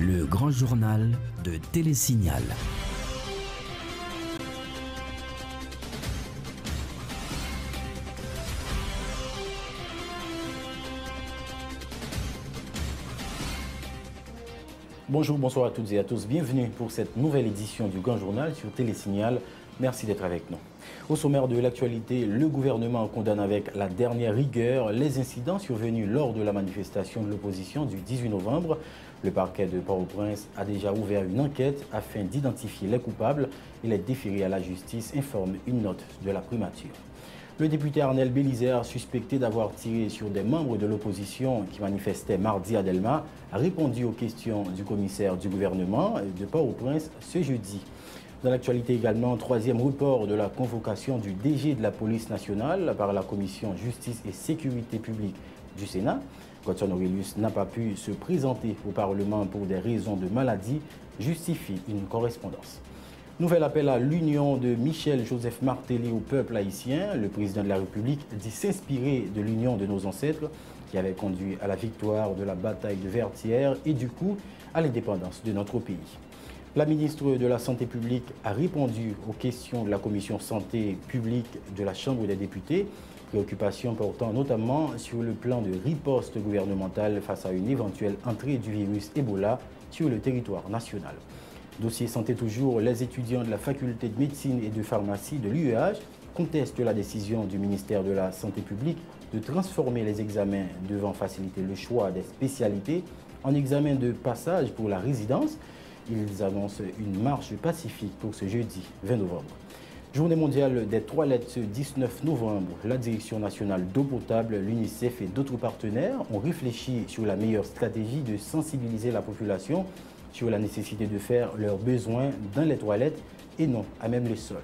Le grand journal de Télésignal. Bonjour, bonsoir à toutes et à tous. Bienvenue pour cette nouvelle édition du Grand Journal sur Télésignal. Merci d'être avec nous. Au sommaire de l'actualité, le gouvernement condamne avec la dernière rigueur les incidents survenus lors de la manifestation de l'opposition du 18 novembre. Le parquet de Port-au-Prince a déjà ouvert une enquête afin d'identifier les coupables et les déférer à la justice, informe une note de la primature. Le député Arnel Bélizer, suspecté d'avoir tiré sur des membres de l'opposition qui manifestaient mardi à Delma, a répondu aux questions du commissaire du gouvernement de Port-au-Prince ce jeudi. Dans l'actualité également, troisième report de la convocation du DG de la police nationale par la commission justice et sécurité publique du Sénat. Godson Aurelius n'a pas pu se présenter au Parlement pour des raisons de maladie, justifie une correspondance. Nouvel appel à l'union de Michel-Joseph Martelly au peuple haïtien. Le président de la République dit s'inspirer de l'union de nos ancêtres qui avait conduit à la victoire de la bataille de Vertières et du coup à l'indépendance de notre pays. La ministre de la Santé publique a répondu aux questions de la commission santé publique de la Chambre des députés, préoccupations portant notamment sur le plan de riposte gouvernementale face à une éventuelle entrée du virus Ebola sur le territoire national. Dossier santé toujours, les étudiants de la faculté de médecine et de pharmacie de l'UEH contestent la décision du ministère de la Santé publique de transformer les examens devant faciliter le choix des spécialités en examen de passage pour la résidence. Ils annoncent une marche pacifique pour ce jeudi 20 novembre. Journée mondiale des toilettes ce 19 novembre. La Direction nationale d'eau potable, l'UNICEF et d'autres partenaires ont réfléchi sur la meilleure stratégie de sensibiliser la population sur la nécessité de faire leurs besoins dans les toilettes et non à même les sols.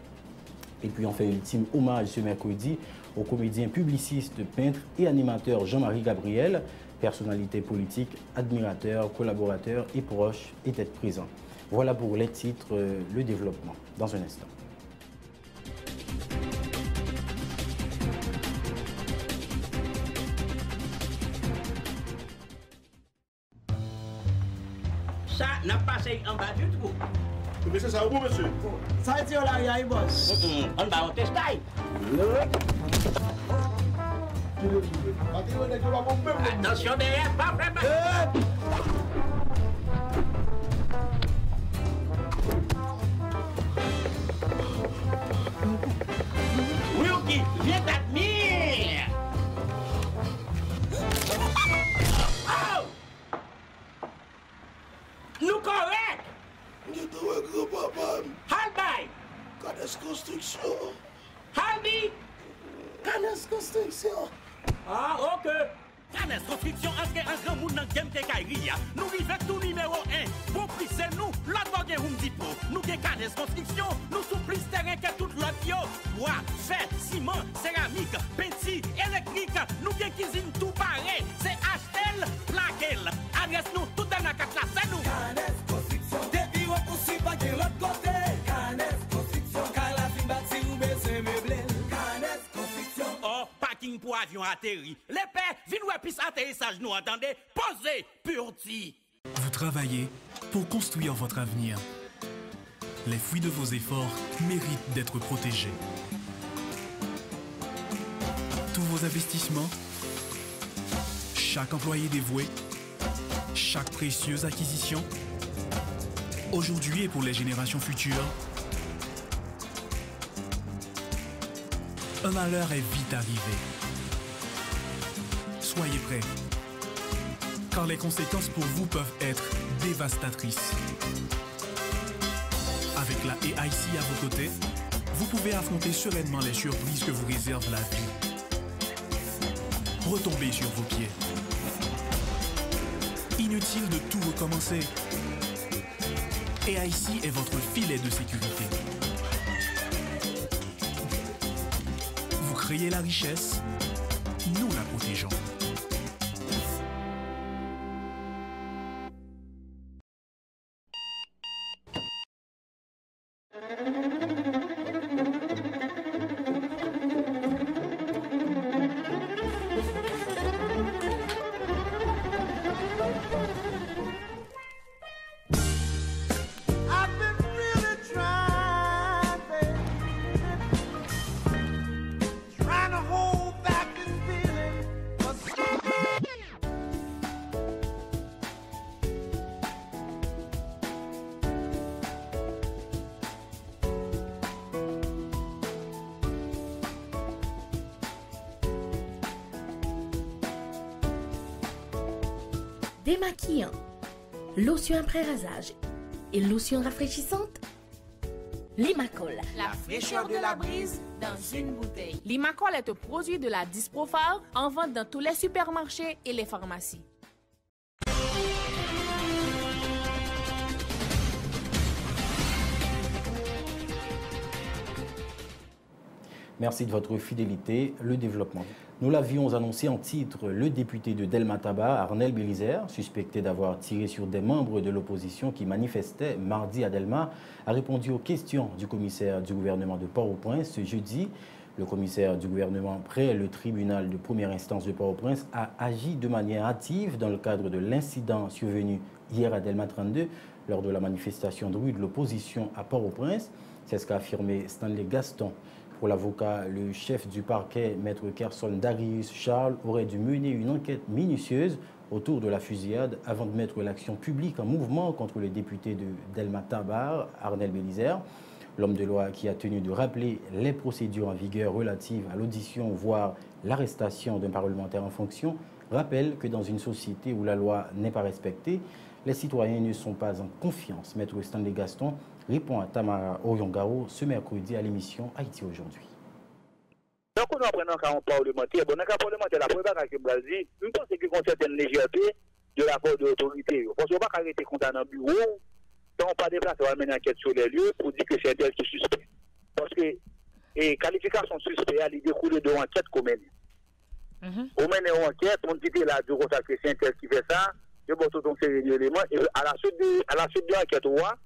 Et puis on fait ultime hommage ce mercredi au comédien publiciste, peintre et animateur Jean-Marie Gabriel. Personnalité politique, admirateur, collaborateur et proche étaient présents. Voilà pour les titres, le développement dans un instant. Ça n'a pas passé en bas du trou. Mais c'est ça, vous, monsieur. Ça a été là, il y a une bosse. On va au testail. Attention derrière, pas vraiment. Wilkie, viens t'admire. Oh! Nous correct. Nous devons grand-papa. Halbay. Canes construction. Halbi. Canes construction. Ah, ok. Canes Construction, entre un grand monde dans le game de Kairia. Nous vivons tout numéro 1. Pour plus c'est nous, l'autre bord Home Depot. Nous avons Canes Construction, nous sommes plus terrain que tout l'autre yo. Bois, fer, ciment, céramique, peinture, électrique. Nous avons cuisine tout pareil. C'est Ashtel, Plaquel. Adresse nous tout dans la carte là, c'est nous. Canes Construction, depuis on poursuit pas de l'autre côté. Canes Construction, car la fin bâti ou baisser meublé. Canes Construction. Oh, parking pour avion atterri. Les pères, viens nous épicer atterrissage, nous entendez? Posez, purti. Vous travaillez pour construire votre avenir. Les fruits de vos efforts méritent d'être protégés. Tous vos investissements, chaque employé dévoué, chaque précieuse acquisition, aujourd'hui et pour les générations futures, un malheur est vite arrivé. Soyez prêts, car les conséquences pour vous peuvent être dévastatrices. Avec la AIC à vos côtés, vous pouvez affronter sereinement les surprises que vous réserve la vie. Retombez sur vos pieds. Inutile de tout recommencer. AIC est votre filet de sécurité. Vous créez la richesse, nous la protégeons. démaquillant, lotion après rasage et lotion rafraîchissante. Limacol. La fraîcheur de la brise dans une bouteille. Limacol est un produit de la Disprofar en vente dans tous les supermarchés et les pharmacies. Merci de votre fidélité. Le développement. Nous l'avions annoncé en titre, le député de Delmataba, Arnel Bélizer, suspecté d'avoir tiré sur des membres de l'opposition qui manifestaient mardi à Delma, a répondu aux questions du commissaire du gouvernement de Port-au-Prince ce jeudi. Le commissaire du gouvernement près le tribunal de première instance de Port-au-Prince a agi de manière hâtive dans le cadre de l'incident survenu hier à Delma 32 lors de la manifestation de rue de l'opposition à Port-au-Prince. C'est ce qu'a affirmé Stanley Gaston. Pour l'avocat, le chef du parquet, maître Kerson Darius Charles, aurait dû mener une enquête minutieuse autour de la fusillade avant de mettre l'action publique en mouvement contre le député de Delma-Tabar, Arnel Bélizer. L'homme de loi qui a tenu de rappeler les procédures en vigueur relatives à l'audition, voire l'arrestation d'un parlementaire en fonction, rappelle que dans une société où la loi n'est pas respectée, les citoyens ne sont pas en confiance. Maître Stanley Gaston répond à Tamara Oyongao ce mercredi à l'émission Haïti aujourd'hui. Donc, on apprend un cas parlementaire. Bon, dans le cas parlementaire, la première chose que je veux dire, je pense qu'il y a une certaine légèreté de la part de l'autorité. Parce qu'on ne peut pas arrêter condamné dans le bureau, on ne peut pas déplacer, on va mener une enquête sur les lieux pour dire que c'est un tel qui est suspect. Parce que les qualifications suspectes, elles découlent de l'enquête qu'on mène. On mène une enquête, on dit que la bureau, c'est un tel qui fait ça, il y a toute une série d'éléments, et à la suite de l'enquête, on voit,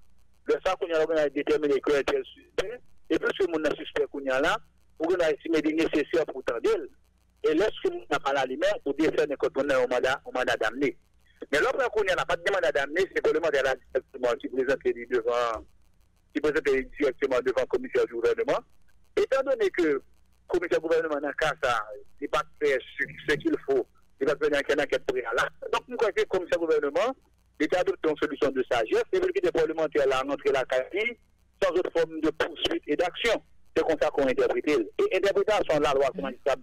le ça qu'on a déterminé que un tel suspect, et plus que mon suspect qu'on a là, pour qu'on a estimé des nécessaires pour tendre, et laisse que nous n'a pas la lumière pour décerner quand on a un mandat d'amener. Mais l'autre qu'on n'a pas de mandat d'amener, c'est que le mandat qui présente directement devant le commissaire du gouvernement. Étant donné que le commissaire du gouvernement dans le cas, il n'a pas fait ce qu'il faut, il va faire une enquête préalable. Donc nous croyons que le commissaire du gouvernement, il a adopté une solution de sagesse, et que les parlementaires là rentré la caille sans autre forme de poursuite et d'action. C'est comme ça qu'on interprète. Et interprétation de la loi qu'on a dit ça,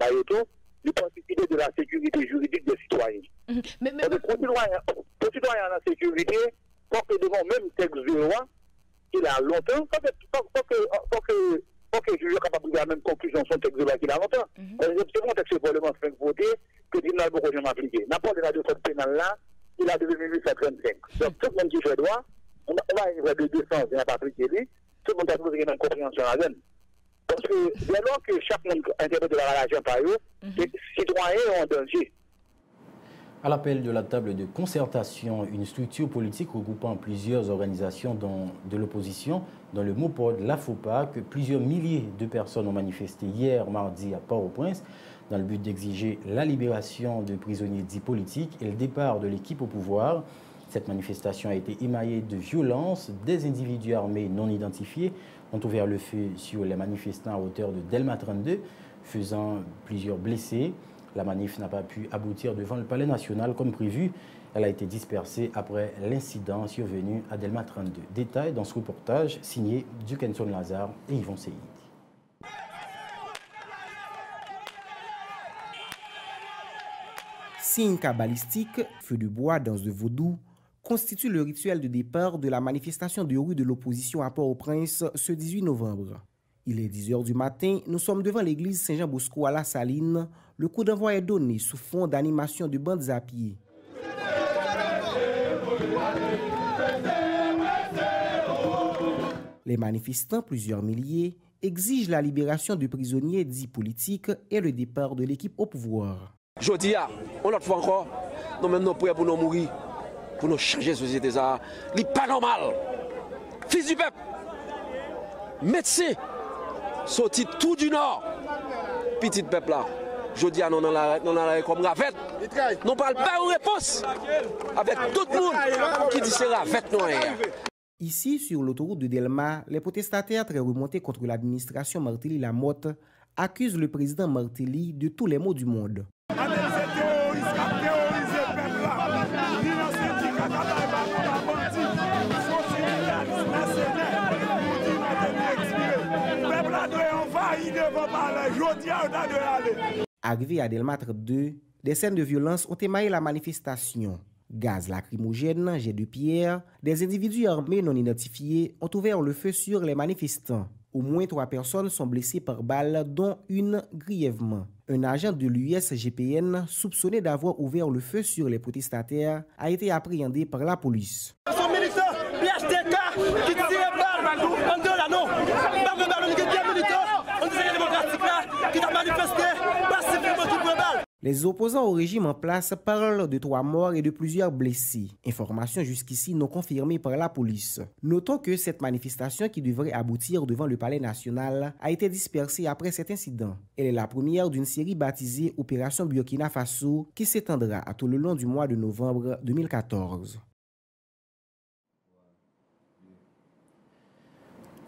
il participe de la sécurité juridique des citoyens. Pour citoyen en sécurité, pour que devant même texte de loi, il a longtemps, pour que je sois capable de la même conclusion sur le texte de loi qu'il a longtemps. C'est mon texte de parlement fait voter que le tribunal peut jamais appliquer. N'importe quel de code pénal là, il a devenu 1835. Donc tout le monde qui fait droit, on va à une de 200, il n'a pas appliqué lui, tout le monde a trouvé une compréhension à la jeune. Parce que dès lors que chaque monde interprète la relation par eux, les citoyens sont en danger. À l'appel de la table de concertation, une structure politique regroupant plusieurs organisations de l'opposition, dans le MOPOD, la FOPA, que plusieurs milliers de personnes ont manifesté hier mardi à Port-au-Prince, dans le but d'exiger la libération de prisonniers dits politiques et le départ de l'équipe au pouvoir. Cette manifestation a été émaillée de violence. Des individus armés non identifiés ont ouvert le feu sur les manifestants à hauteur de Delma 32, faisant plusieurs blessés. La manif n'a pas pu aboutir devant le Palais national comme prévu. Elle a été dispersée après l'incident survenu à Delma 32. Détail dans ce reportage signé Dukenson Lazare et Yvon Seyid. Signe cabalistique, feu de bois, danse de vaudou, constitue le rituel de départ de la manifestation de rue de l'opposition à Port-au-Prince ce 18 novembre. Il est 10h du matin, nous sommes devant l'église Saint-Jean-Bosco à La Saline. Le coup d'envoi est donné sous fond d'animation de bandes à pied. Les manifestants, plusieurs milliers, exigent la libération de prisonniers dits politiques et le départ de l'équipe au pouvoir. Je dis, on l'a fait encore, nous même nous prêts pour nous mourir, pour nous changer la société. Ce n'est pas normal. Fils du peuple, médecin, sorti tout du nord, petit peuple là. Je dis, non, comme Ravette, nous ne parlons pas en réponse avec tout le monde qui dit c'est Ravette. Ici, sur l'autoroute de Delma, les protestataires très remontés contre l'administration Martelly-Lamotte accusent le président Martelly de tous les maux du monde. Arrivé à Delma 32, des scènes de violence ont émaillé la manifestation. Gaz lacrymogène, jets de pierre, des individus armés non identifiés ont ouvert le feu sur les manifestants. Au moins 3 personnes sont blessées par balle, dont une grièvement. Un agent de l'USGPN, soupçonné d'avoir ouvert le feu sur les protestataires, a été appréhendé par la police. Son militant, PHTK, qui tire balle, on là non. On dit démocratique là, qui a manifesté, pacifiquement qui prend balle. Les opposants au régime en place parlent de 3 morts et de plusieurs blessés. Information jusqu'ici non confirmée par la police. Notons que cette manifestation qui devrait aboutir devant le Palais national a été dispersée après cet incident. Elle est la première d'une série baptisée Opération Burkina Faso qui s'étendra à tout le long du mois de novembre 2014.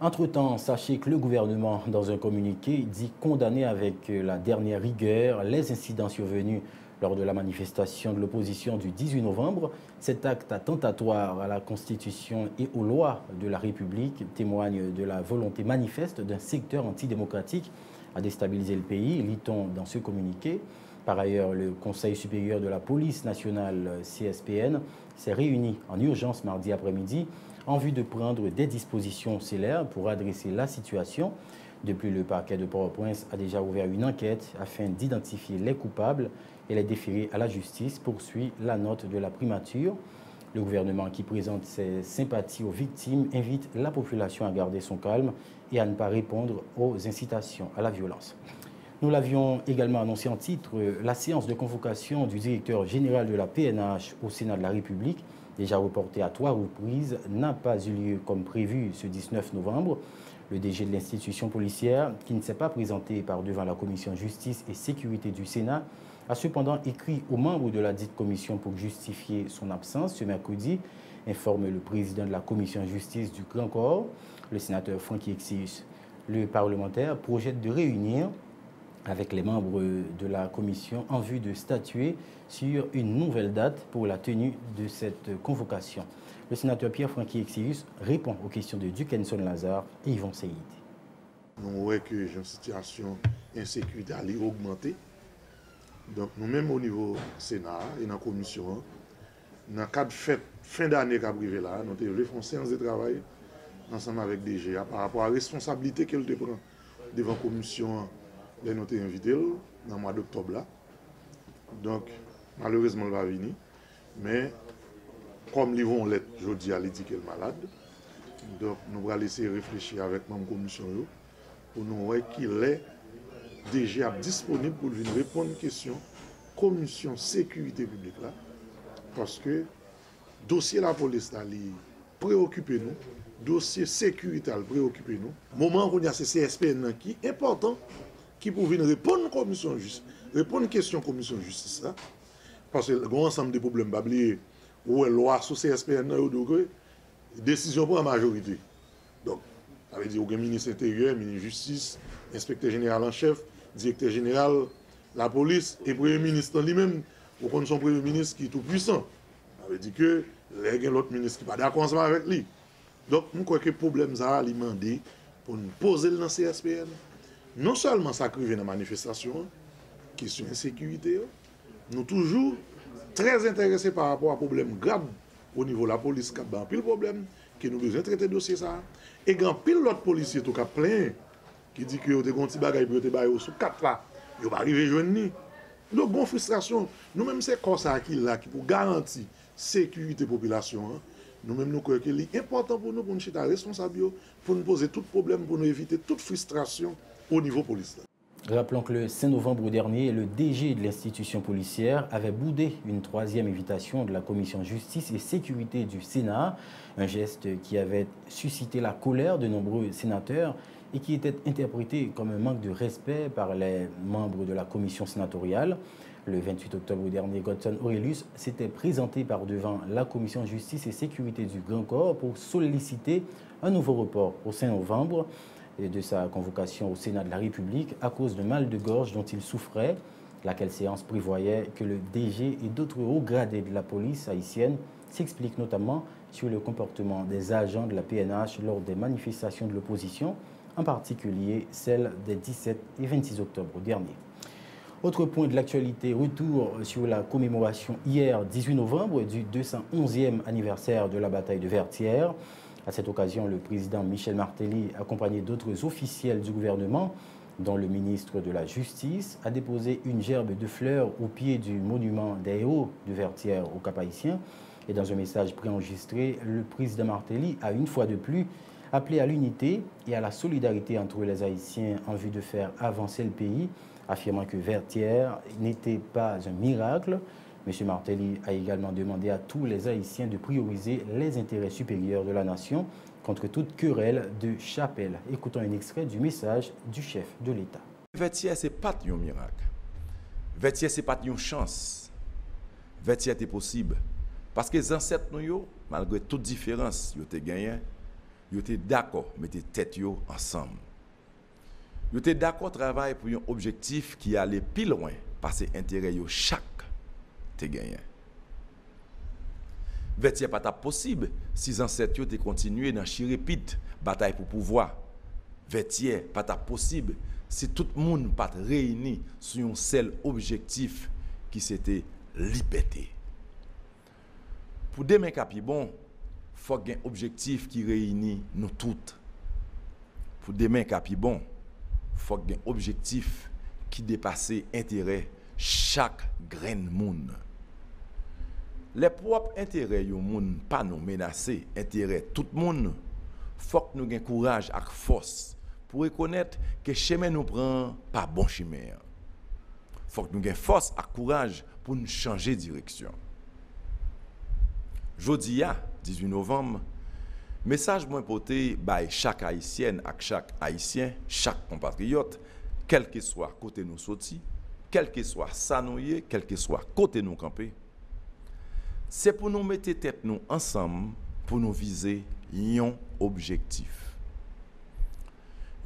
Entre-temps, sachez que le gouvernement, dans un communiqué, dit condamner avec la dernière rigueur les incidents survenus lors de la manifestation de l'opposition du 18 novembre. Cet acte attentatoire à la Constitution et aux lois de la République témoigne de la volonté manifeste d'un secteur antidémocratique à déstabiliser le pays, lit-on dans ce communiqué. Par ailleurs, le Conseil supérieur de la police nationale, CSPN, s'est réuni en urgence mardi après-midi en vue de prendre des dispositions célèbres pour adresser la situation. Depuis, le parquet de Port-au-Prince a déjà ouvert une enquête afin d'identifier les coupables et les déférer à la justice, poursuit la note de la primature. Le gouvernement, qui présente ses sympathies aux victimes, invite la population à garder son calme et à ne pas répondre aux incitations à la violence. Nous l'avions également annoncé en titre, la séance de convocation du directeur général de la PNH au Sénat de la République, déjà reportée à 3 reprises, n'a pas eu lieu comme prévu ce 19 novembre. Le DG de l'institution policière, qui ne s'est pas présenté par devant la commission justice et sécurité du Sénat, a cependant écrit aux membres de la dite commission pour justifier son absence ce mercredi, informe le président de la commission justice du Grand Corps, le sénateur Francky Exius. Le parlementaire projette de réunir avec les membres de la commission en vue de statuer sur une nouvelle date pour la tenue de cette convocation. Le sénateur Pierre-Francky Exius répond aux questions de Dukenson Lazare et Yvon Seyid. Nous voyons que la situation d'insécurité a augmenté. Donc nous-mêmes au niveau Sénat et dans la commission, dans le cadre de fin d'année qui a privé là, nous avons fait une séance de travail ensemble avec DGA par rapport à la responsabilité qu'elle prend devant la commission. Nous avons invité dans le mois d'octobre là. Donc, malheureusement, elle va venir. Mais, comme ils vont l'être, je dis, elle dit qu'elle est malade. Donc, nous allons laisser réfléchir avec la commission pour nous voir qu'il est déjà disponible pour venir répondre à une question commission sécurité publique là. Parce que le dossier de la police là, préoccupe nous. Dossier sécurité préoccupe nous. Moment où il y a ce CSPN qui est important. Qui pour venir répondre à la commission justice, répondre à la question de la commission justice là, parce que le grand ensemble de problèmes, où est la loi sur CSPN, décision pour la majorité. Donc, ça veut dire que le ministre intérieur, le ministre de justice, l'inspecteur général en chef, directeur général, la police et le premier ministre lui-même, ou qu'on son premier ministre qui est tout puissant. Ça veut dire que il y a l'autre ministre qui n'est pas d'accord avec lui. Donc, nous croyons que le problème ça a demandé pour nous poser dans le CSPN. Non seulement ça crée dans la manifestation, question d'insécurité, nous toujours très intéressés par rapport à problème grave au niveau de la police, qui a un pile problème, qui nous besoin de traiter le dossier ça. Et quand pile l'autre policier qui a plein, qui dit que vous avez un petit bagage pour vous sous 4 là, vous va arriver joindre. Donc, bonne frustration. Nous-mêmes, c'est comme ça qui là, qui pour garantir sécurité de la population. Nous-mêmes, nous croyons qu'il est important pour nous, pour nous être responsables, pour nous poser tout problème, pour nous éviter toute frustration au niveau police. Rappelons que le 5 novembre dernier, le DG de l'institution policière avait boudé une 3e invitation de la commission justice et sécurité du Sénat, un geste qui avait suscité la colère de nombreux sénateurs et qui était interprété comme un manque de respect par les membres de la commission sénatoriale. Le 28 octobre dernier, Godson Aurelius s'était présenté par devant la commission justice et sécurité du Grand Corps pour solliciter un nouveau report au 5 novembre de sa convocation au Sénat de la République à cause de mal de gorge dont il souffrait, laquelle séance prévoyait que le DG et d'autres hauts gradés de la police haïtienne s'expliquent notamment sur le comportement des agents de la PNH lors des manifestations de l'opposition, en particulier celles des 17 et 26 octobre dernier. Autre point de l'actualité, retour sur la commémoration hier 18 novembre du 211e anniversaire de la bataille de Vertières. À cette occasion, le président Michel Martelly, accompagné d'autres officiels du gouvernement, dont le ministre de la Justice, a déposé une gerbe de fleurs au pied du monument des héros de Vertières au Cap-Haïtien. Et dans un message préenregistré, le président Martelly a une fois de plus appelé à l'unité et à la solidarité entre les Haïtiens en vue de faire avancer le pays, affirmant que Vertières n'était pas un miracle. M. Martelly a également demandé à tous les Haïtiens de prioriser les intérêts supérieurs de la nation contre toute querelle de chapelle. Écoutons un extrait du message du chef de l'État. Vertières, ce n'est pas un miracle. Vertières, ce n'est pas une chance. Vertières, c'est possible. Parce que les ancêtres, malgré toute différence, ils ont gagné, ils étaient d'accord, mettez tête ensemble. Ils étaient d'accord travailler pour un objectif qui allait plus loin, parce que l'intérêt chaque te gagné. Vertières pas possible si les ancêtres ont continué dans chirépite bataille pour pouvoir. Vertières pas possible si tout le monde pas réuni sur un seul objectif qui c'était liberté. Pour demain capi bon, faut qu'il y ait un objectif qui réunit nous toutes. Pour demain capi bon, faut qu'il y ait un objectif qui dépasse intérêt chaque grain de monde. Les propres intérêts du monde pas nous menacer, intérêt tout le monde. Faut que nous ayons courage et force pour reconnaître que chemin nous prend pas bon chemin. Faut que nous ayons force et courage pour nous changer de direction. Jodi a 18 novembre, message moi porté by chaque haïtienne et chaque haïtien, chaque compatriote, quel que soit côté nous sorti, quel que soit ça nous y, quel que soit côté nous camper. C'est pour nous mettre tête nous ensemble pour nous viser un objectif.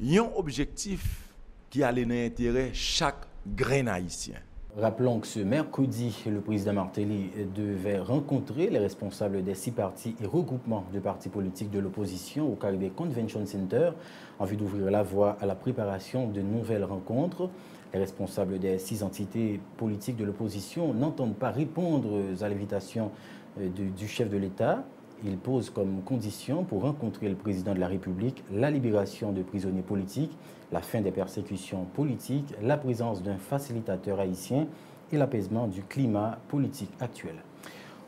Un objectif qui a l'intérêt chaque grain haïtien. Rappelons que ce mercredi, le président Martelly devait rencontrer les responsables des 6 partis et regroupements de partis politiques de l'opposition au Caribbean Convention Center en vue d'ouvrir la voie à la préparation de nouvelles rencontres. Les responsables des 6 entités politiques de l'opposition n'entendent pas répondre à l'invitation du chef de l'État. Ils posent comme condition pour rencontrer le président de la République la libération de prisonniers politiques, la fin des persécutions politiques, la présence d'un facilitateur haïtien et l'apaisement du climat politique actuel.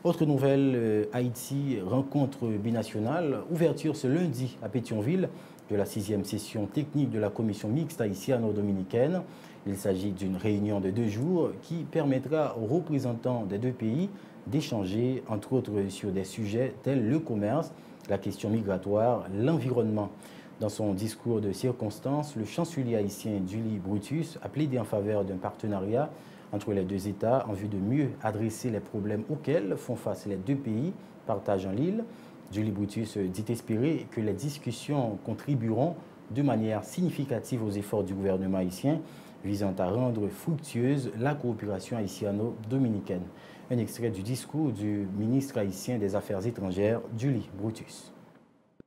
Autre nouvelle, Haïti, rencontre binationale, ouverture ce lundi à Pétionville de la 6e session technique de la commission mixte haïtiano-dominicaine. Il s'agit d'une réunion de 2 jours qui permettra aux représentants des 2 pays d'échanger, entre autres, sur des sujets tels le commerce, la question migratoire, l'environnement. Dans son discours de circonstance, le chancelier haïtien Julie Brutus a plaidé en faveur d'un partenariat entre les 2 États en vue de mieux adresser les problèmes auxquels font face les 2 pays partageant l'île. Julie Brutus dit espérer que les discussions contribueront de manière significative aux efforts du gouvernement haïtien visant à rendre fructueuse la coopération haïtiano-dominicaine. Un extrait du discours du ministre haïtien des Affaires étrangères, Julie Brutus.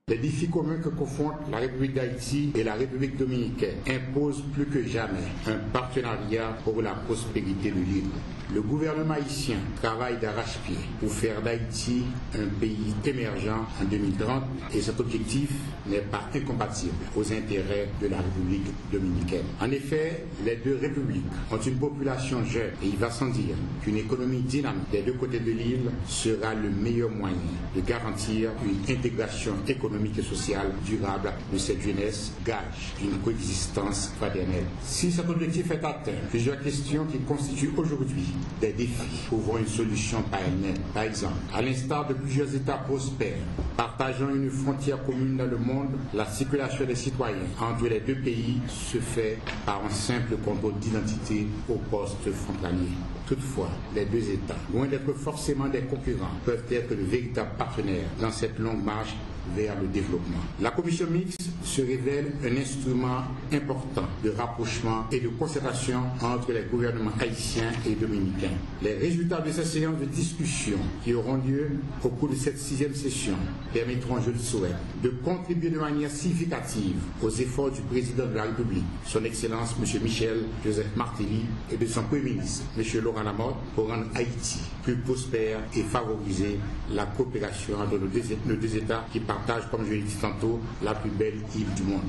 Les défis communs que confrontent la République d'Haïti et la République dominicaine imposent plus que jamais un partenariat pour la prospérité de l'île. Le gouvernement haïtien travaille d'arrache-pied pour faire d'Haïti un pays émergent en 2030 et cet objectif n'est pas incompatible aux intérêts de la République dominicaine. En effet, les 2 républiques ont une population jeune et il va sans dire qu'une économie dynamique des 2 côtés de l'île sera le meilleur moyen de garantir une intégration économique et sociale durable de cette jeunesse, gage d'une coexistence fraternelle. Si cet objectif est atteint, plusieurs questions qui constituent aujourd'hui des défis trouveront une solution par elles-mêmes. Par exemple, à l'instar de plusieurs États prospères, partageant une frontière commune dans le monde, la circulation des citoyens entre les 2 pays se fait par un simple contrôle d'identité au poste frontalier. Toutefois, les 2 États, loin d'être forcément des concurrents, peuvent être de véritables partenaires dans cette longue marche vers le développement. La commission mixte se révèle un instrument important de rapprochement et de concertation entre les gouvernements haïtiens et dominicains. Les résultats de ces séances de discussion qui auront lieu au cours de cette 6e session permettront, je le souhaite, de contribuer de manière significative aux efforts du président de la République, son Excellence M. Michel Joseph Martelly, et de son Premier ministre, M. Laurent Lamotte, pour rendre Haïti plus prospère et favoriser la coopération entre nos deux États qui partagent, comme je l'ai dit tantôt, la plus belle île du monde.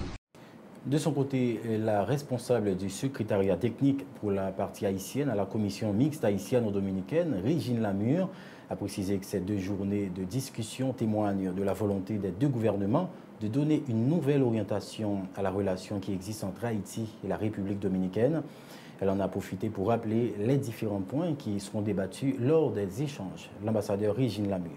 De son côté, la responsable du secrétariat technique pour la partie haïtienne à la commission mixte haïtiano-dominicaine, Régine Lamure, a précisé que ces 2 journées de discussion témoignent de la volonté des 2 gouvernements de donner une nouvelle orientation à la relation qui existe entre Haïti et la République dominicaine. Elle en a profité pour rappeler les différents points qui seront débattus lors des échanges. L'ambassadeur Régine Lamure.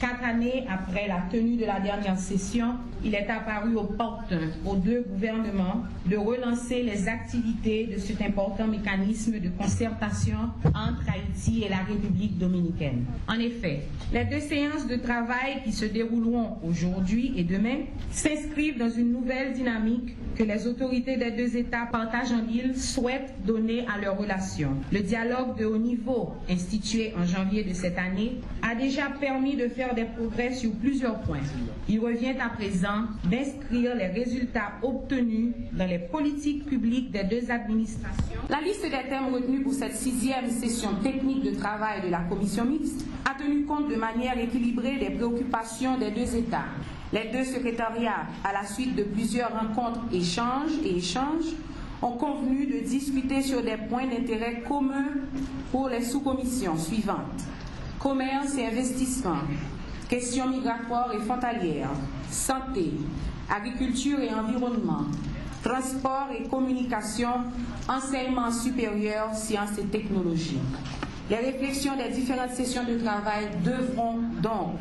4 années après la tenue de la dernière session, il est apparu opportun aux 2 gouvernements de relancer les activités de cet important mécanisme de concertation entre Haïti et la République dominicaine. En effet, les 2 séances de travail qui se dérouleront aujourd'hui et demain s'inscrivent dans une nouvelle dynamique que les autorités des 2 États partageant l'île souhaitent donner à leurs relations. Le dialogue de haut niveau, institué en janvier de cette année, a déjà permis de faire des progrès sur plusieurs points. Il revient à présent d'inscrire les résultats obtenus dans les politiques publiques des 2 administrations. La liste des thèmes retenus pour cette 6e session technique de travail de la commission mixte a tenu compte de manière équilibrée des préoccupations des 2 États. Les 2 secrétariats, à la suite de plusieurs rencontres, échanges, ont convenu de discuter sur des points d'intérêt commun pour les sous-commissions suivantes: commerce et investissement, questions migratoires et frontalières, santé, agriculture et environnement, transport et communication, enseignement supérieur, sciences et technologies. Les réflexions des différentes sessions de travail devront donc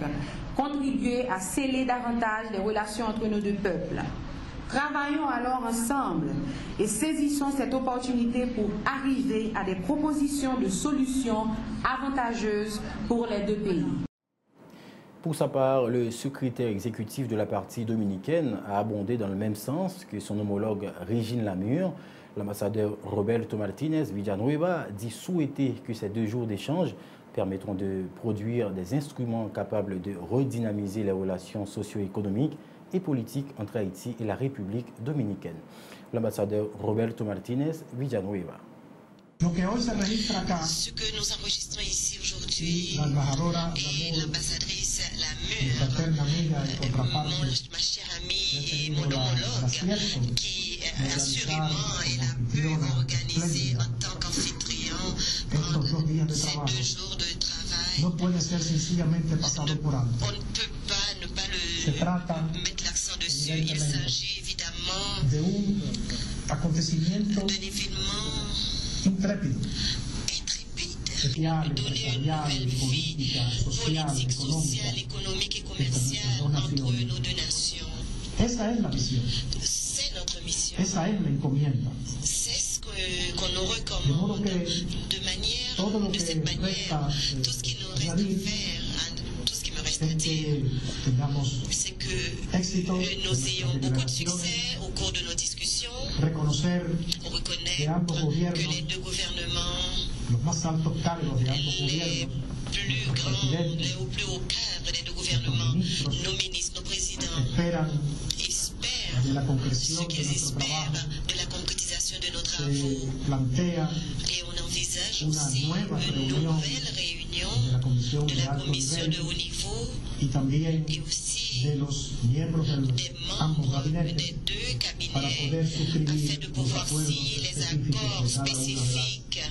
contribuer à sceller davantage les relations entre nos 2 peuples. Travaillons alors ensemble et saisissons cette opportunité pour arriver à des propositions de solutions avantageuses pour les 2 pays. Pour sa part, le secrétaire exécutif de la partie dominicaine a abondé dans le même sens que son homologue Régine Lamure. L'ambassadeur Roberto Martinez Villanueva dit souhaiter que ces 2 jours d'échange permettront de produire des instruments capables de redynamiser les relations socio-économiques et politiques entre Haïti et la République dominicaine. L'ambassadeur Roberto Martinez Villanueva. Ce que nous enregistrons ici aujourd'hui, et l'ambassadrice Lamure, ma chère amie et mon homologue, qui assurément elle a pu organiser en tant qu'amphitryon ces 2 jours de travail. On ne peut pas ne pas mettre l'accent dessus. Il s'agit évidemment d'un événement intrépide, donner une nouvelle vie politique, sociale, économique et commerciale entre nos 2 nations. C'est notre mission. C'est ce qu'on nous recommande de cette manière. Tout ce qui nous reste à faire, tout ce qui me reste à dire, c'est que nous ayons beaucoup de succès au cours de nos discussions. On reconnaît que les 2 gouvernements, les au plus haut cadre des 2 gouvernements, nos ministres, nos présidents, espèrent ce qu'ils espèrent de la concrétisation de nos travaux. Et on envisage aussi une nouvelle réunion de la commission de haut niveau et aussi des membres des 2 cabinets afin de pouvoir signer les accords spécifiques.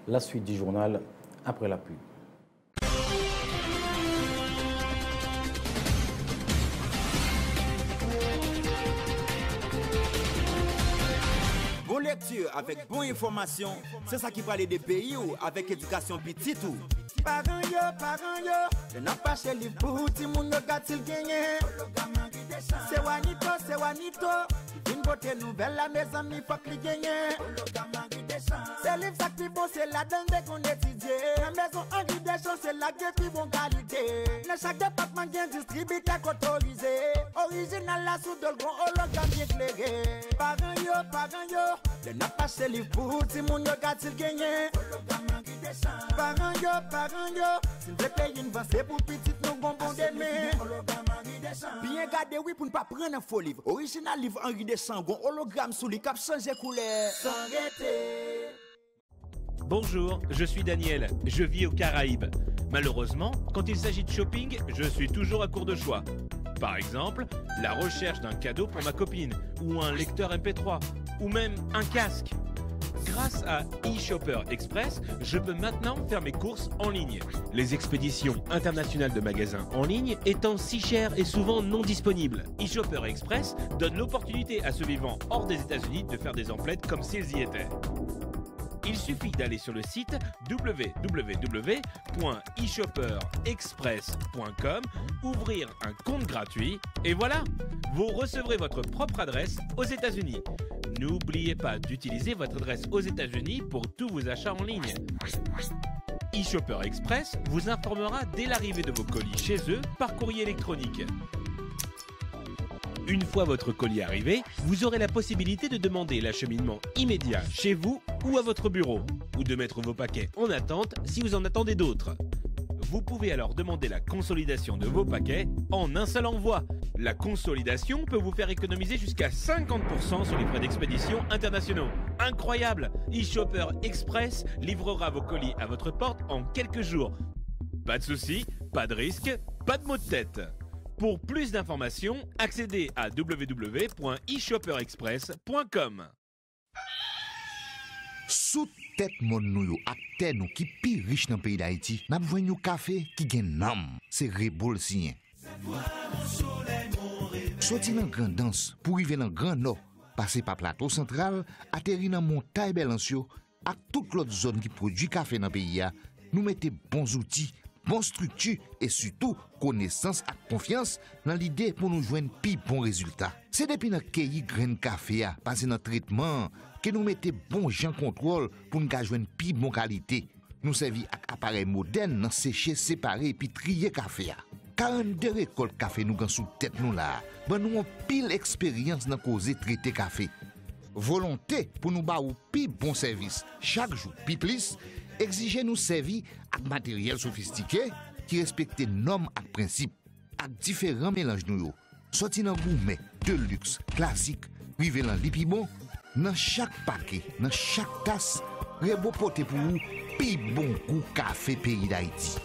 La suite du journal après la pub. Bon lecture avec bonne information, c'est ça qui parle des pays ou avec éducation petit tout. Parents yo, n'a pas chez livre pour ti moun yo gatil gagné. C'est Wanito, Une beauté nouvelle, la mes amis, faut que les gagner. C'est livre ça qui bon, c'est la donne qu'on étudie. La maison Henri Deschamps, c'est la gueule qui bon qualité. Dans chaque département, il y a un distributeur autorisé. Original, la sous de gros hologramme bien éclairé. Parents yo, le n'a pas chez livre pour si mon yo gâte-il gagner. Parents yo, s'il te plaît, une vance pour petite nous bonbons d'aimer. Bien gardé, oui, pour ne pas prendre un faux livre. Original livre Henri Deschamps, gon hologramme sous les cap changer couleur. Sans arrêter. Bonjour, je suis Daniel, je vis aux Caraïbes. Malheureusement, quand il s'agit de shopping, je suis toujours à court de choix. Par exemple, la recherche d'un cadeau pour ma copine, ou un lecteur MP3, ou même un casque. Grâce à eShopper Express, je peux maintenant faire mes courses en ligne. Les expéditions internationales de magasins en ligne étant si chères et souvent non disponibles, eShopper Express donne l'opportunité à ceux vivant hors des États-Unis de faire des emplettes comme s'ils y étaient. Il suffit d'aller sur le site www.eshopperexpress.com, ouvrir un compte gratuit et voilà, vous recevrez votre propre adresse aux États-Unis. N'oubliez pas d'utiliser votre adresse aux États-Unis pour tous vos achats en ligne. eShopper Express vous informera dès l'arrivée de vos colis chez eux par courrier électronique. Une fois votre colis arrivé, vous aurez la possibilité de demander l'acheminement immédiat chez vous ou à votre bureau, ou de mettre vos paquets en attente si vous en attendez d'autres. Vous pouvez alors demander la consolidation de vos paquets en un seul envoi. La consolidation peut vous faire économiser jusqu'à 50% sur les frais d'expédition internationaux. Incroyable! eShopper Express livrera vos colis à votre porte en quelques jours. Pas de soucis, pas de risque, pas de maux de tête. Pour plus d'informations, accédez à www.eshopperexpress.com. Sous tête mon nou ak terre nou qui pi riche dans le pays d'Haïti, n'a besoin de café qui gen nam, c'est Rebol sien. Sorti dans grand danse pour arriver dans grand nord, passer par plateau central, atterrir dans montagne Belancio, ak toute l'autre zone qui produit café dans le pays, nous mettons bons outils, bonne structure et surtout connaissance et confiance dans l'idée pour nous joindre plus bon résultat. C'est depuis notre cueilli grain café à passer notre traitement que nous mettons bon gens contrôle pour nous joindre plus bon qualité. Nous servons avec appareil moderne dans sécher, séparer puis trier café à. 42 récoltes café nous gagnons sous tête nous là. Ben nous avons pile expérience dans causer traiter café. Volonté pour nous ba ou plus bon service chaque jour plus plus. Exiger nous servir avec matériel sophistiqué qui respecte normes et principes, avec différents mélanges nous. Sorti dans gourmet, de luxe, classique, rive dans lipibon, dans chaque paquet, dans chaque tasse, Rebo pote pour vous, pi bon goût café pays d'Haïti.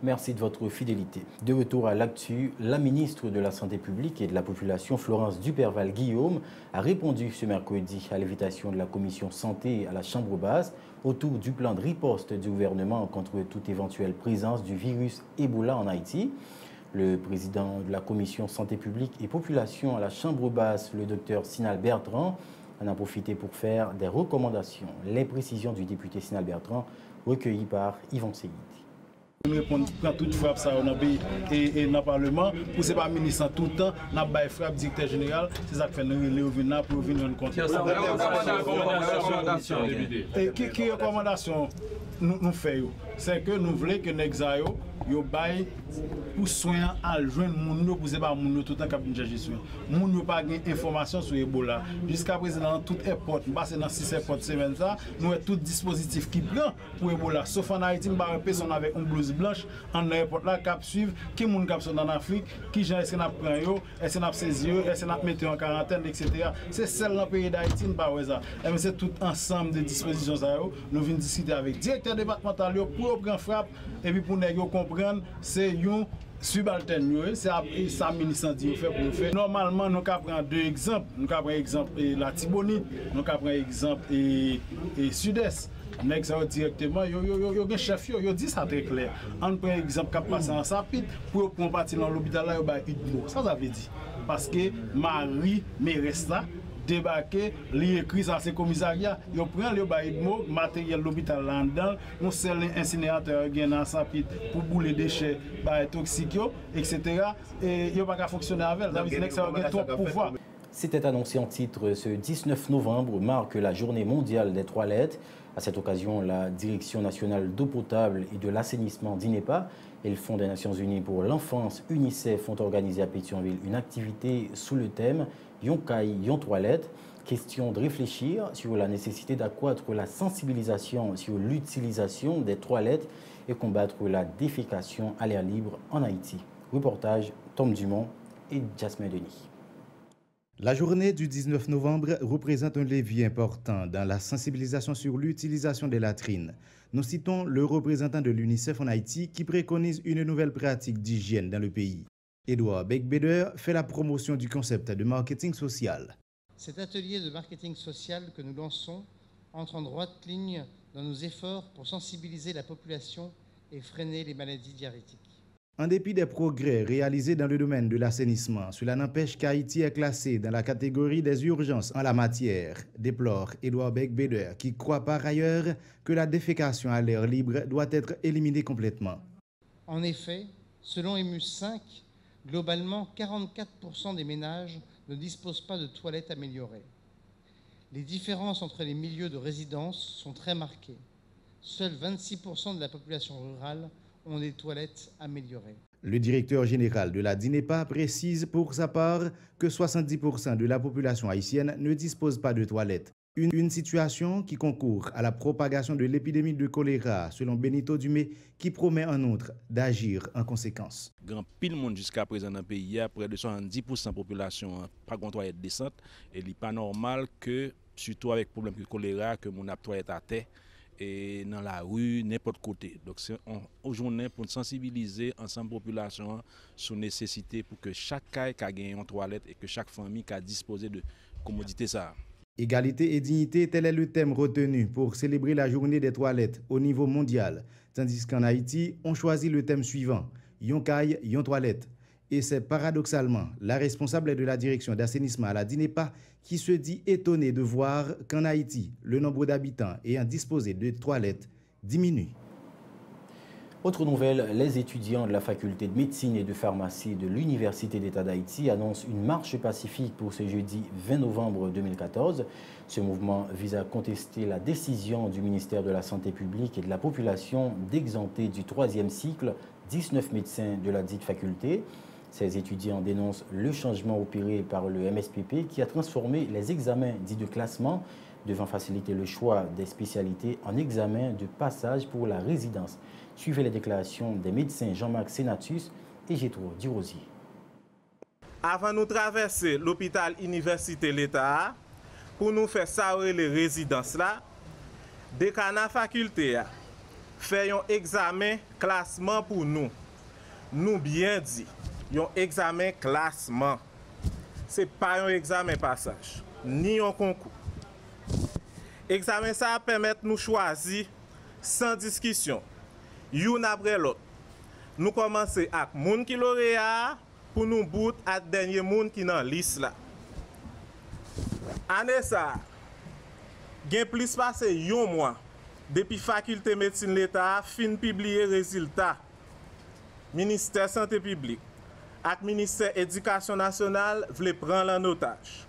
Merci de votre fidélité. De retour à l'actu, la ministre de la Santé publique et de la Population, Florence Duperval-Guillaume, a répondu ce mercredi à l'invitation de la Commission Santé à la Chambre basse autour du plan de riposte du gouvernement contre toute éventuelle présence du virus Ebola en Haïti. Le président de la Commission Santé publique et Population à la Chambre basse, le docteur Sinal Bertrand, en a profité pour faire des recommandations. Les précisions du député Sinal Bertrand, recueillies par Yvon Seguid. Nous répondons quand toute frappe ça dans le pays et dans le Parlement, pour ce pas ministre tout le temps, nous avons frappe directeur général, c'est ça que fait nous venir pour venir rendre compte. Quelle recommandation nous faisons? C'est que nous voulons que nous yo bay pour soin à joindre moun yo pour c'est pas moun yo tout le temps cap chercher soin. Moun yo pas gain information sur Ebola. Jusqu'à présent dans toute airport, passer dans 6 airports semaine ça, nous avons tout dispositif qui prend pour Ebola. Sauf en Haïti, nous avons personne avec une blouse blanche en airport là cap suivre qui moun cap sont en Afrique, qui gens est-ce qu'on a prend yo, est-ce qu'on a saisi yo, est-ce qu'on a mettre en quarantaine etc. C'est seul dans le pays d'Haïti nous pas ça. Et c'est tout ensemble de dispositions ça yo, nous venons discuter avec directeur départemental yo pour prendre frappe et puis pour nèg yo comprendre c'est un subalterne, c'est ça ministre dit fait pour faire. Normalement, nous avons deux exemples. Nous avons exemple la Tibonite, nous avons exemple et Sud-Est. Nèg ça directement yo gen chef yo dit ça très clair. On prend exemple qui passe en sapit pour prendre parti dans l'hôpital là yo ba UDMO. Ça veut dire parce que Marie Meresta débarqué, li écrit dans ces commissariats, ils prennent le baïdmo, matériel l'hôpital là-dedans, on sert l'incinérateur dans sa pite pour bouler déchets, toxiques, etc. Et il n'y a pas qu'à fonctionner avec elle, ça veut dire que ça a trop de pouvoir. C'était annoncé en titre, ce 19 novembre marque la journée mondiale des toilettes. À cette occasion, la Direction nationale d'eau potable et de l'assainissement d'INEPA et le Fonds des Nations Unies pour l'enfance, UNICEF, ont organisé à Pétionville une activité sous le thème Yon Kay, Yon Toilette. Question de réfléchir sur la nécessité d'accroître la sensibilisation sur l'utilisation des toilettes et combattre la défécation à l'air libre en Haïti. Reportage Tom Dumont et Jasmine Denis. La journée du 19 novembre représente un levier important dans la sensibilisation sur l'utilisation des latrines. Nous citons le représentant de l'UNICEF en Haïti qui préconise une nouvelle pratique d'hygiène dans le pays. Edouard Beck-Beder fait la promotion du concept de marketing social. Cet atelier de marketing social que nous lançons entre en droite ligne dans nos efforts pour sensibiliser la population et freiner les maladies diarrhétiques. En dépit des progrès réalisés dans le domaine de l'assainissement, cela n'empêche qu'Haïti est classé dans la catégorie des urgences en la matière, déplore Edouard Beck-Beder, qui croit par ailleurs que la défécation à l'air libre doit être éliminée complètement. En effet, selon EMUS 5, globalement 44% des ménages ne disposent pas de toilettes améliorées. Les différences entre les milieux de résidence sont très marquées. Seuls 26% de la population rurale ont des toilettes améliorées. Le directeur général de la DINEPA précise pour sa part que 70% de la population haïtienne ne dispose pas de toilettes. Une situation qui concourt à la propagation de l'épidémie de choléra, selon Benito Dumé, qui promet en outre d'agir en conséquence. Grand pile monde jusqu'à présent dans le pays, près de 70% de la population pas de toilette décente. Et il n'est pas normal que, surtout avec le problème de choléra, que mon toilette à terre et dans la rue, n'importe côté. Donc c'est aujourd'hui pour sensibiliser ensemble la population sur la nécessité pour que chaque cas ait une toilette et que chaque famille ait disposé de commodité ça. Égalité et dignité, tel est le thème retenu pour célébrer la journée des toilettes au niveau mondial. Tandis qu'en Haïti, on choisit le thème suivant, Yon Kay, Yon Toilette. Et c'est paradoxalement la responsable de la direction d'assainissement à la DINEPA qui se dit étonnée de voir qu'en Haïti, le nombre d'habitants ayant disposé de toilettes diminue. Autre nouvelle, les étudiants de la faculté de médecine et de pharmacie de l'Université d'État d'Haïti annoncent une marche pacifique pour ce jeudi 20 novembre 2014. Ce mouvement vise à contester la décision du ministère de la Santé publique et de la population d'exempter du 3e cycle 19 médecins de la dite faculté. Ces étudiants dénoncent le changement opéré par le MSPP qui a transformé les examens dits de classement devant faciliter le choix des spécialités en examen de passage pour la résidence. Suivez les déclarations des médecins Jean-Marc Sénatus et Gétro Durosier. Avant nous traverser l'hôpital Université l'État, pour nous faire savoir les résidences là, décanat faculté fait un examen classement pour nous. Nous bien dit, un examen classement. C'est pas un examen passage, ni un concours. Examen ça permet de nous choisir sans discussion. Yon après l'autre. Nous commençons avec moun qui lauréat pour nous bout à dernier moun qui dans liste là. Année ça, gen plus passé yon mois depuis faculté médecine l'État fin publier résultat. Ministère santé publique ak ministère éducation nationale vle prendre en otage.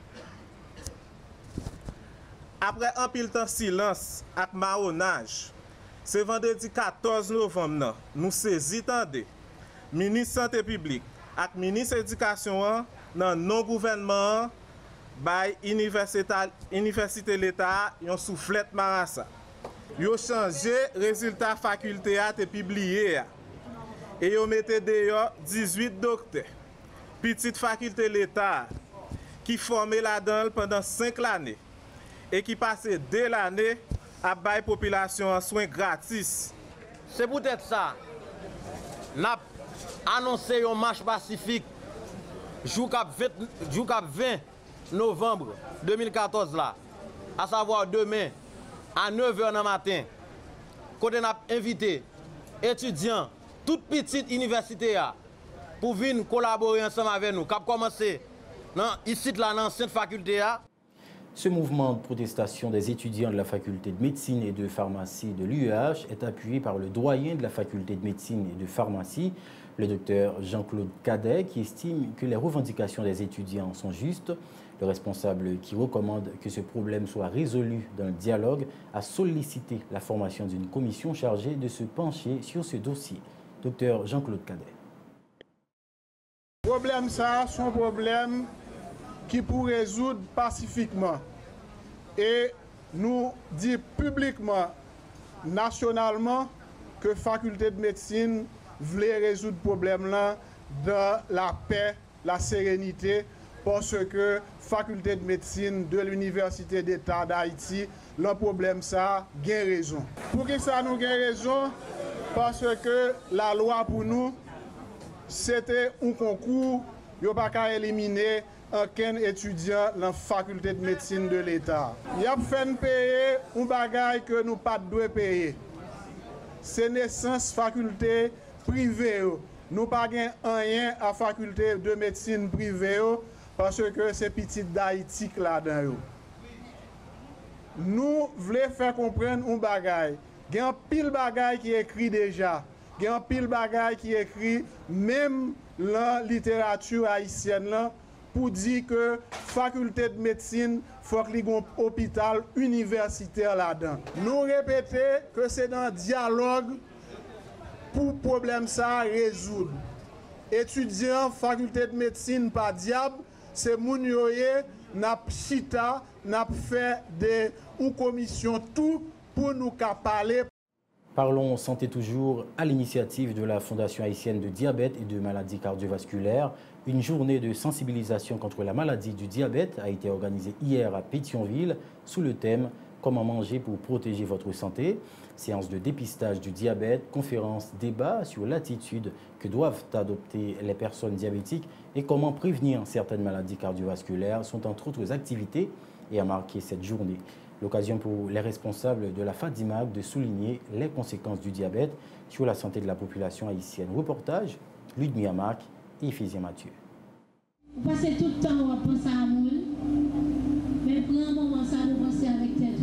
Après un pile temps silence ak marronnage, c'est vendredi 14 novembre, nous saisissons ministre santé publique et ministre éducation dans non-gouvernement by Université l'État yon soufflette marassa. Yo changé résultat faculté a te publié et yo mette d'ailleurs 18 docteurs. Petite faculté l'État qui formé là-dedans pendant 5 années et qui passait dès l'année à bailler population en soins gratis. C'est peut-être ça. N'a annoncé une marche pacifique jour 20 novembre 2014 là, à savoir demain à 9h du matin. Côté n'a invité étudiants toute petite université pour venir collaborer ensemble avec nous. Cap commencer ici là dans cette faculté. Ce mouvement de protestation des étudiants de la faculté de médecine et de pharmacie de l'UEH est appuyé par le doyen de la faculté de médecine et de pharmacie, le docteur Jean-Claude Cadet, qui estime que les revendications des étudiants sont justes. Le responsable qui recommande que ce problème soit résolu dans le dialogue a sollicité la formation d'une commission chargée de se pencher sur ce dossier. Docteur Jean-Claude Cadet. Le problème, ça, c'est un problème qui pourrait résoudre pacifiquement. Et nous dit publiquement, nationalement, que la faculté de médecine voulait résoudre ce problème-là dans la paix, la sérénité, parce que la faculté de médecine de l'Université d'État d'Haïti, le problème, ça, a raison. Pour que ça nous ait raison, parce que la loi pour nous, c'était un concours, il n'y a pas qu'à éliminer aucun étudiant dans la faculté de médecine de l'État. Il a fait payer un bagage que nous pas devons payer. C'est naissance faculté privée. Nous pas rien à faculté de médecine privée parce que c'est petit d'Haïti là-dedans. Nous voulons faire comprendre un bagage. Il y a un pile bagage qui est écrit déjà. Il y a un pile bagage qui est écrit même dans la littérature haïtienne là, pour dire que faculté de médecine, il faut qu'il y ait un hôpital universitaire là-dedans. Nous répétons que c'est dans le dialogue pour le problème ça résoudre. Étudiants, faculté de médecine, pas diable, c'est moun yoye, n'a chita, n'a fait une commission tout pour nous parler. Parlons santé toujours. À l'initiative de la Fondation haïtienne de diabète et de maladies cardiovasculaires, une journée de sensibilisation contre la maladie du diabète a été organisée hier à Pétionville sous le thème « Comment manger pour protéger votre santé ». Séance de dépistage du diabète, conférence, débat sur l'attitude que doivent adopter les personnes diabétiques et comment prévenir certaines maladies cardiovasculaires sont entre autres activités et a marqué cette journée. L'occasion pour les responsables de la FADIMAC de souligner les conséquences du diabète sur la santé de la population haïtienne. Reportage, Ludmilla Marc et Ephésien Mathieu. Vous passez tout le temps à penser à moi, mais prends un moment ça de penser avec tête.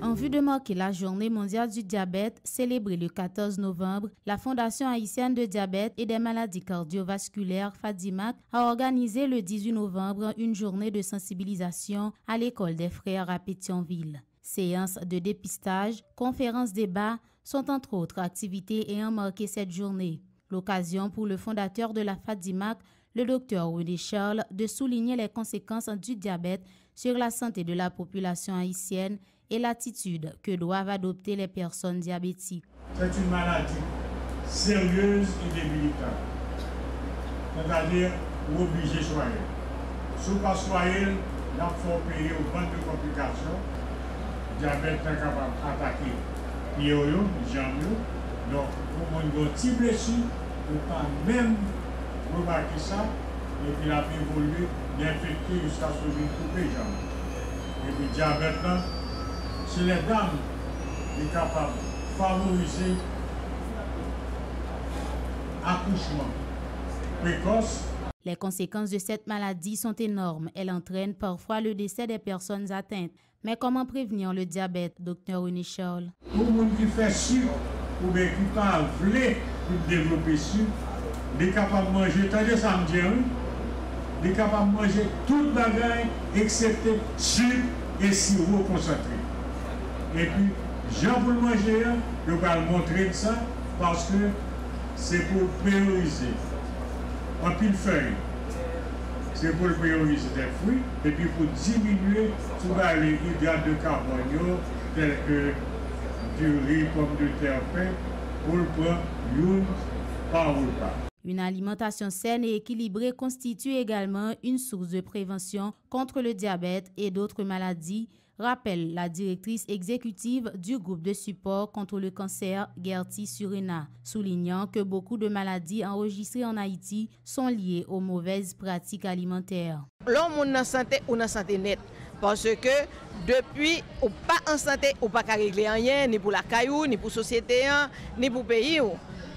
En vue de marquer la journée mondiale du diabète, célébrée le 14 novembre, la Fondation haïtienne de diabète et des maladies cardiovasculaires FADIMAC a organisé le 18 novembre une journée de sensibilisation à l'école des frères à Pétionville. Séances de dépistage, conférences débat sont entre autres activités ayant marqué cette journée. L'occasion pour le fondateur de la FADIMAC, le docteur René Charles, de souligner les conséquences du diabète sur la santé de la population haïtienne et l'attitude que doivent adopter les personnes diabétiques. C'est une maladie sérieuse et débilitante. C'est-à-dire, vous obligez de soigner. Si vous ne pas soigner, il faut payer au banc de complications. Le diabète est capable d'attaquer les jambes. Donc, vous avez une petite blessure, vous ne pouvez pas même remarquer ça. Et puis, il a évolué, l'infecté jusqu'à ce que vous coupez les jambes. Et puis, le diabète, c'est les dames qui sont capables de favoriser l'accouchement précoce. Les conséquences de cette maladie sont énormes. Elle entraîne parfois le décès des personnes atteintes. Mais comment prévenir le diabète, Dr René Charles? Pour les gens qui font sucre ou bien qui parlent pour développer sucre, ils sont capables de manger, tant ça me dit, ils sont capables de manger toute bagaille excepté sucre et sirop concentré. Et puis, Jean pour le manger, je vais le montrer ça parce que c'est pour prioriser. En pile feuille, c'est pour prioriser des fruits et puis pour diminuer tout les hydrates de carbone tels que du riz, pomme de terre, pain, pour le prendre une par repas. Une alimentation saine et équilibrée constitue également une source de prévention contre le diabète et d'autres maladies, rappelle la directrice exécutive du groupe de support contre le cancer, Gertie Surena, soulignant que beaucoup de maladies enregistrées en Haïti sont liées aux mauvaises pratiques alimentaires. L'homme est en santé ou en santé nette. Parce que depuis, ou pas en santé, ou pas qu'à régler rien, ni pour la caillou, ni pour la société, ni pour le pays.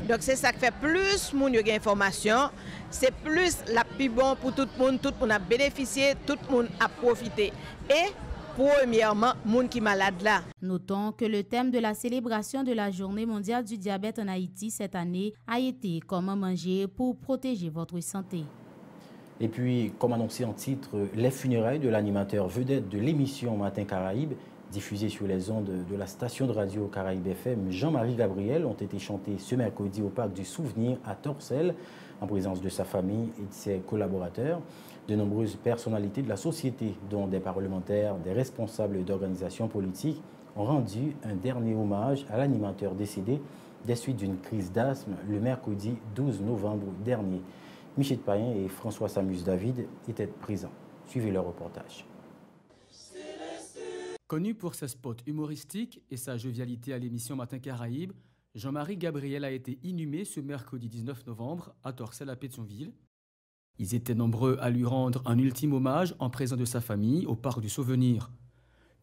Donc c'est ça qui fait plus moun yo gen information, c'est plus la plus bon pour tout le monde a bénéficié, tout le monde a profité. Et premièrement, moun qui malade là. Notons que le thème de la célébration de la Journée mondiale du diabète en Haïti cette année a été « Comment manger pour protéger votre santé ». Et puis, comme annoncé en titre, les funérailles de l'animateur vedette de l'émission Matin Caraïbe, diffusée sur les ondes de la station de radio Caraïbe FM, Jean-Marie Gabriel, ont été chantées ce mercredi au Parc du Souvenir à Torcelles, en présence de sa famille et de ses collaborateurs. De nombreuses personnalités de la société, dont des parlementaires, des responsables d'organisations politiques, ont rendu un dernier hommage à l'animateur décédé des suites d'une crise d'asthme le mercredi 12 novembre dernier. Michel Payen et François Samus-David étaient présents. Suivez leur reportage. Connu pour ses spots humoristiques et sa jovialité à l'émission Matin Caraïbe, Jean-Marie Gabriel a été inhumé ce mercredi 19 novembre à Torcelles à Pétionville. Ils étaient nombreux à lui rendre un ultime hommage en présence de sa famille au Parc du Souvenir.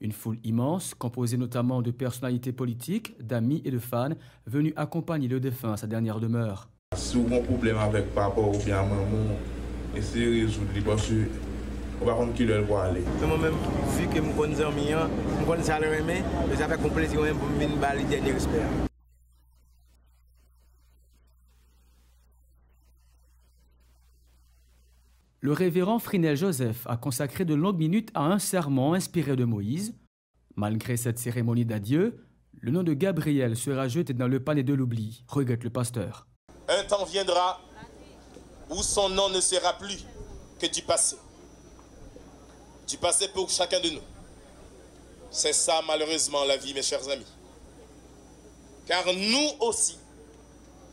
Une foule immense, composée notamment de personnalités politiques, d'amis et de fans, venus accompagner le défunt à sa dernière demeure. Si vous avez un problème avec papa ou bien maman, essayez de résoudre parce que on va comprendre qui le voit aller. Moi-même, vu que je connais un million, je connais ça le remet, ça fait plaisir pour me venir balader dernier respect. Le révérend Frinel Joseph a consacré de longues minutes à un sermon inspiré de Moïse. Malgré cette cérémonie d'adieu, le nom de Gabriel sera jeté dans le panier de l'oubli, regrette le pasteur. Un temps viendra où son nom ne sera plus que du passé. Du passé pour chacun de nous. C'est ça malheureusement la vie, mes chers amis. Car nous aussi,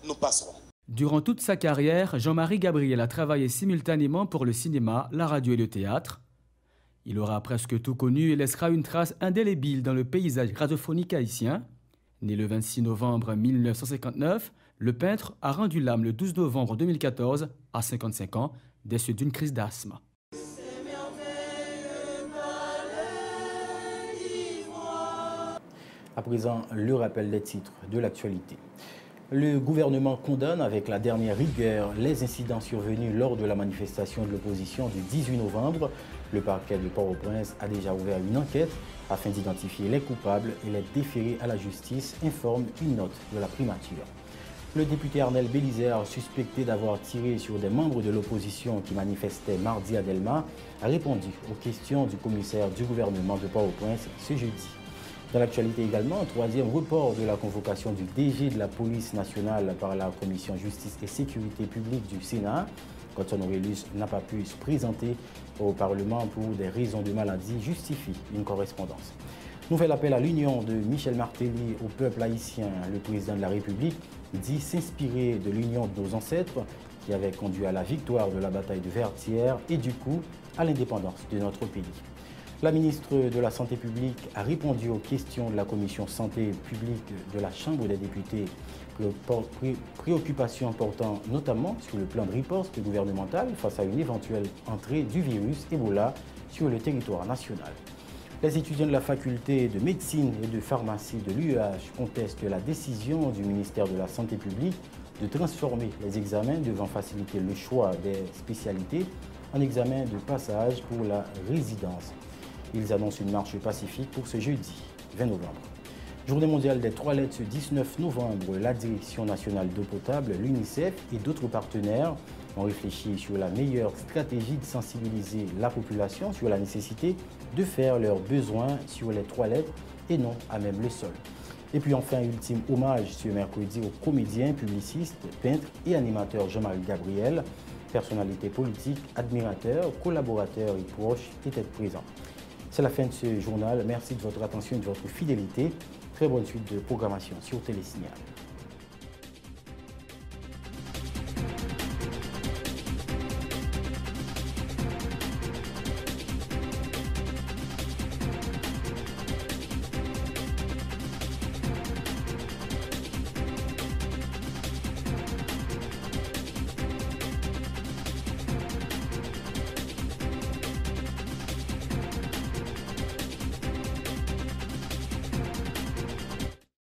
nous passerons. Durant toute sa carrière, Jean-Marie Gabriel a travaillé simultanément pour le cinéma, la radio et le théâtre. Il aura presque tout connu et laissera une trace indélébile dans le paysage radiophonique haïtien. Né le 26 novembre 1959, le peintre a rendu l'âme le 12 novembre 2014, à 55 ans, des suites d'une crise d'asthme. À présent, le rappel des titres de l'actualité. Le gouvernement condamne avec la dernière rigueur les incidents survenus lors de la manifestation de l'opposition du 18 novembre. Le parquet de Port-au-Prince a déjà ouvert une enquête afin d'identifier les coupables et les déférer à la justice, informe une note de la primature. Le député Arnel Bélizer, suspecté d'avoir tiré sur des membres de l'opposition qui manifestaient mardi à Delma, a répondu aux questions du commissaire du gouvernement de Port-au-Prince ce jeudi. Dans l'actualité également, un troisième report de la convocation du DG de la police nationale par la commission justice et sécurité publique du Sénat. Cotton Aurelius n'a pas pu se présenter au Parlement pour des raisons de maladie, justifie une correspondance. Nouvel appel à l'union de Michel Martelly au peuple haïtien. Le président de la République dit s'inspirer de l'union de nos ancêtres qui avait conduit à la victoire de la bataille de Vertières et du coup à l'indépendance de notre pays. La ministre de la Santé publique a répondu aux questions de la commission santé publique de la Chambre des députés, préoccupations portant notamment sur le plan de riposte gouvernemental face à une éventuelle entrée du virus Ebola sur le territoire national. Les étudiants de la faculté de médecine et de pharmacie de l'UEH contestent la décision du ministère de la Santé publique de transformer les examens devant faciliter le choix des spécialités en examens de passage pour la résidence. Ils annoncent une marche pacifique pour ce jeudi 20 novembre. Journée mondiale des toilettes ce 19 novembre, la Direction nationale d'eau potable, l'UNICEF et d'autres partenaires ont réfléchi sur la meilleure stratégie de sensibiliser la population sur la nécessité de faire leurs besoins sur les toilettes et non à même le sol. Et puis enfin, ultime hommage ce mercredi au comédien, publiciste, peintre et animateur Jean-Marie Gabriel. Personnalité politique, admirateur, collaborateur et proche étaient présents. C'est la fin de ce journal. Merci de votre attention et de votre fidélité. Très bonne suite de programmation sur Télésignal.